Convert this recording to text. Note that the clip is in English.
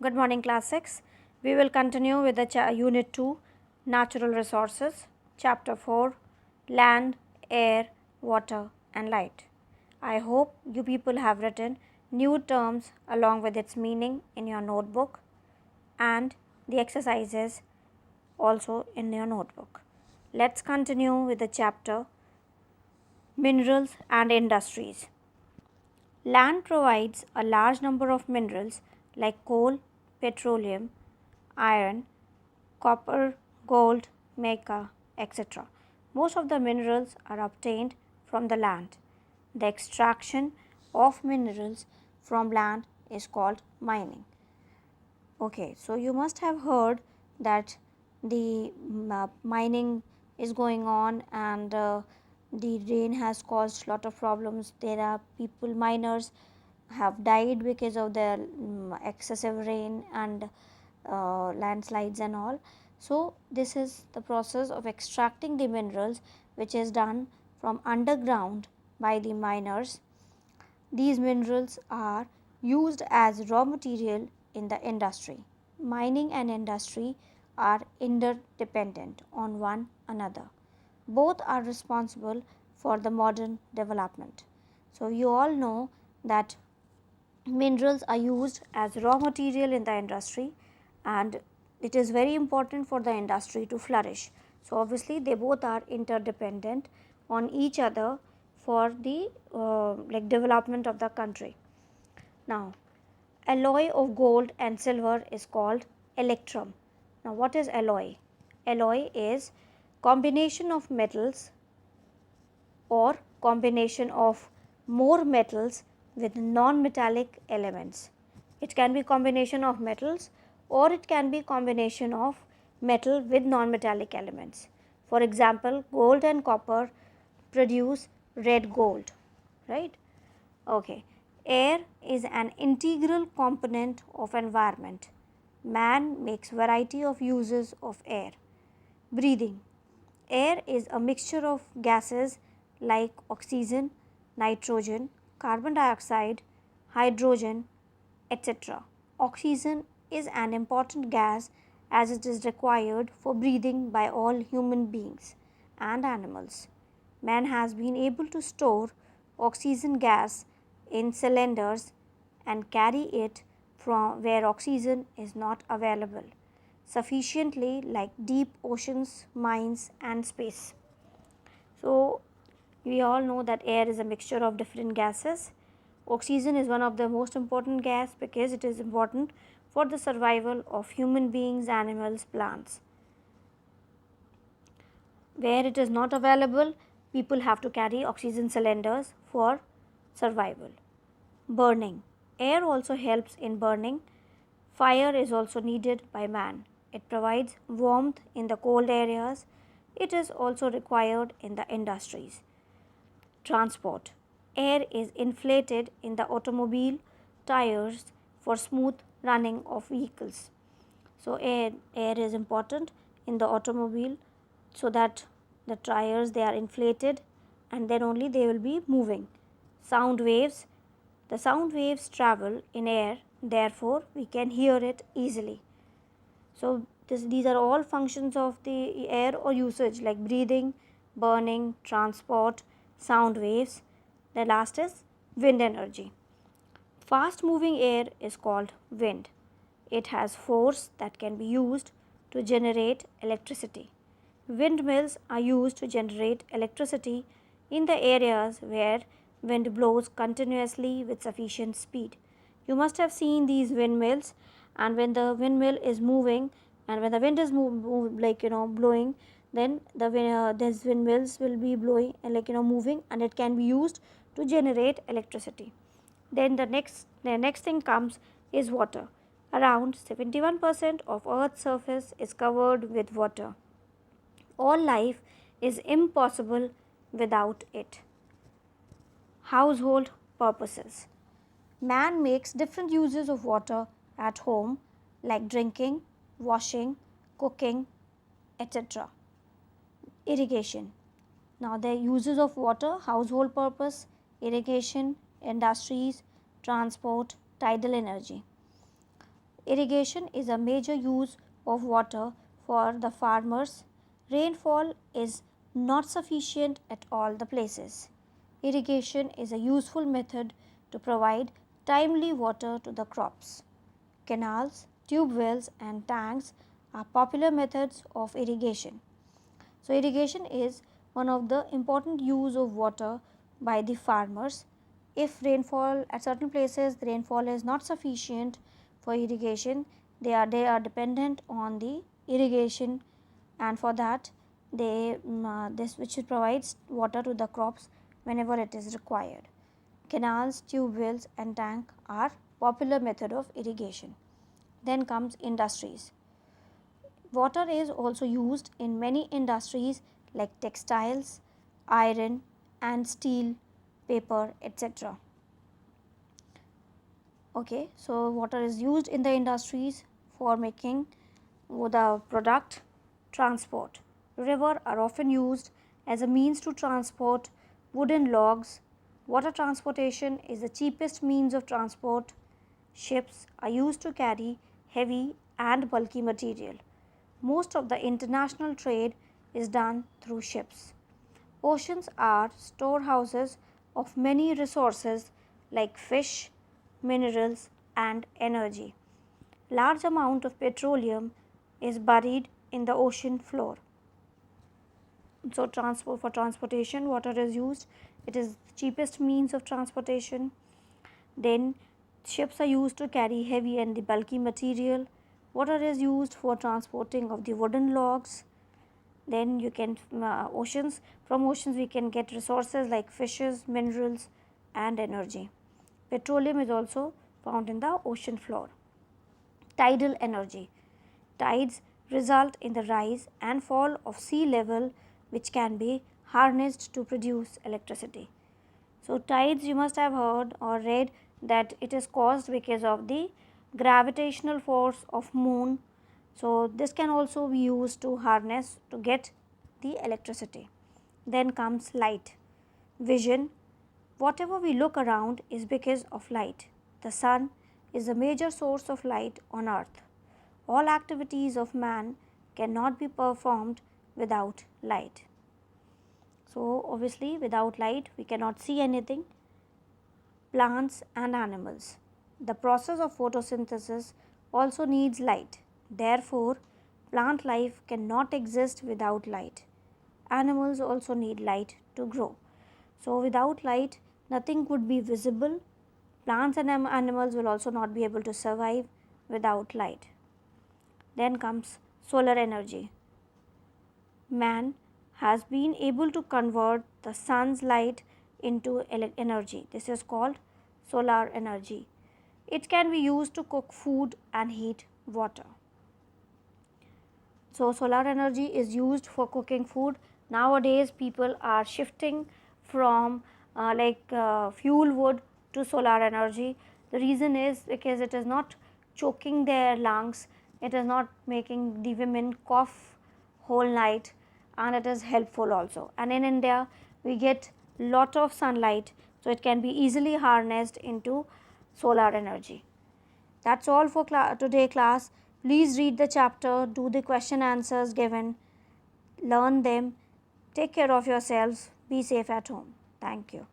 Good morning, class 6. We will continue with the unit 2, natural resources, chapter 4, land, air, water and light. I hope you people have written new terms along with its meaning in your notebook and the exercises also in your notebook. Let's continue with the chapter minerals and industries. Land provides a large number of minerals like coal, petroleum, iron, copper, gold, mica, etc. Most of the minerals are obtained from the land. The extraction of minerals from land is called mining. Okay, so you must have heard that the mining is going on and the rain has caused lot of problems. There are people, miners have died because of the excessive rain and landslides and all. So, this is the process of extracting the minerals which is done from underground by the miners. These minerals are used as raw material in the industry. Mining and industry are interdependent on one another. Both are responsible for the modern development. So, you all know that minerals are used as raw material in the industry and it is very important for the industry to flourish. So, obviously, they both are interdependent on each other for the development of the country. Now, alloy of gold and silver is called electrum. Now, what is alloy? Alloy is combination of metals or combination of more metals with non-metallic elements. It can be combination of metals or it can be combination of metal with non-metallic elements. For example, gold and copper produce red gold, right? Okay. Air is an integral component of environment. Man makes variety of uses of air. Breathing. Air is a mixture of gases like oxygen, nitrogen, carbon dioxide, hydrogen, etc. Oxygen is an important gas as it is required for breathing by all human beings and animals. Man has been able to store oxygen gas in cylinders and carry it from where oxygen is not available sufficiently, like deep oceans, mines and space. So, we all know that air is a mixture of different gases. Oxygen is one of the most important gas because it is important for the survival of human beings, animals, plants. Where it is not available, people have to carry oxygen cylinders for survival. Burning. Air also helps in burning. Fire is also needed by man. It provides warmth in the cold areas. It is also required in the industries. Transport. Air is inflated in the automobile tires for smooth running of vehicles. So, air is important in the automobile so that the tires, they are inflated and then only they will be moving. Sound waves. The sound waves travel in air, therefore, we can hear it easily. So, these are all functions of the air or usage like breathing, burning, transport, sound waves. The last is wind energy. Fast moving air is called wind. It has force that can be used to generate electricity. Windmills are used to generate electricity in the areas where wind blows continuously with sufficient speed. You must have seen these windmills, and when the windmill is moving and when the wind is blowing, then these windmills will be blowing moving, and it can be used to generate electricity. Then the next thing comes is water. Around 71% of earth's surface is covered with water. All life is impossible without it. Household purposes. Man makes different uses of water at home like drinking, washing, cooking, etc. Irrigation. Now, the uses of water: household purpose, irrigation, industries, transport, tidal energy. Irrigation is a major use of water for the farmers. Rainfall is not sufficient at all the places. Irrigation is a useful method to provide timely water to the crops. Canals, tube wells and tanks are popular methods of irrigation. So, irrigation is one of the important use of water by the farmers. If rainfall at certain places the rainfall is not sufficient for irrigation, they are dependent on the irrigation, and for that this which provides water to the crops whenever it is required. Canals, tube wells and tank are popular method of irrigation. Then comes industries. Water is also used in many industries like textiles, iron and steel, paper, etc. Okay, so water is used in the industries for making the product. Transport. River are often used as a means to transport wooden logs. Water transportation is the cheapest means of transport. Ships are used to carry heavy and bulky material. Most of the international trade is done through ships. Oceans are storehouses of many resources like fish, minerals and energy. Large amount of petroleum is buried in the ocean floor. So, for transportation water is used. It is the cheapest means of transportation. Then ships are used to carry heavy and the bulky material. Water is used for transporting of the wooden logs. Then you can from oceans we can get resources like fishes, minerals and energy. Petroleum is also found in the ocean floor. Tidal energy. Tides result in the rise and fall of sea level which can be harnessed to produce electricity. So, tides you must have heard or read that it is caused because of the gravitational force of moon. So, this can also be used to harness to get the electricity. Then comes light. Vision. Whatever we look around is because of light. The sun is a major source of light on earth. All activities of man cannot be performed without light. So, obviously without light we cannot see anything. Plants and animals. The process of photosynthesis also needs light. Therefore, plant life cannot exist without light. Animals also need light to grow. So, without light nothing could be visible. Plants and animals will also not be able to survive without light. Then comes solar energy. Man has been able to convert the sun's light into energy. This is called solar energy. It can be used to cook food and heat water. So, solar energy is used for cooking food. Nowadays people are shifting from fuel wood to solar energy. The reason is because it is not choking their lungs, it is not making the women cough whole night, and it is helpful also. And in India we get lot of sunlight, so it can be easily harnessed into solar energy. That's all for today class. Please read the chapter, do the question answers given, learn them, take care of yourselves, be safe at home. Thank you.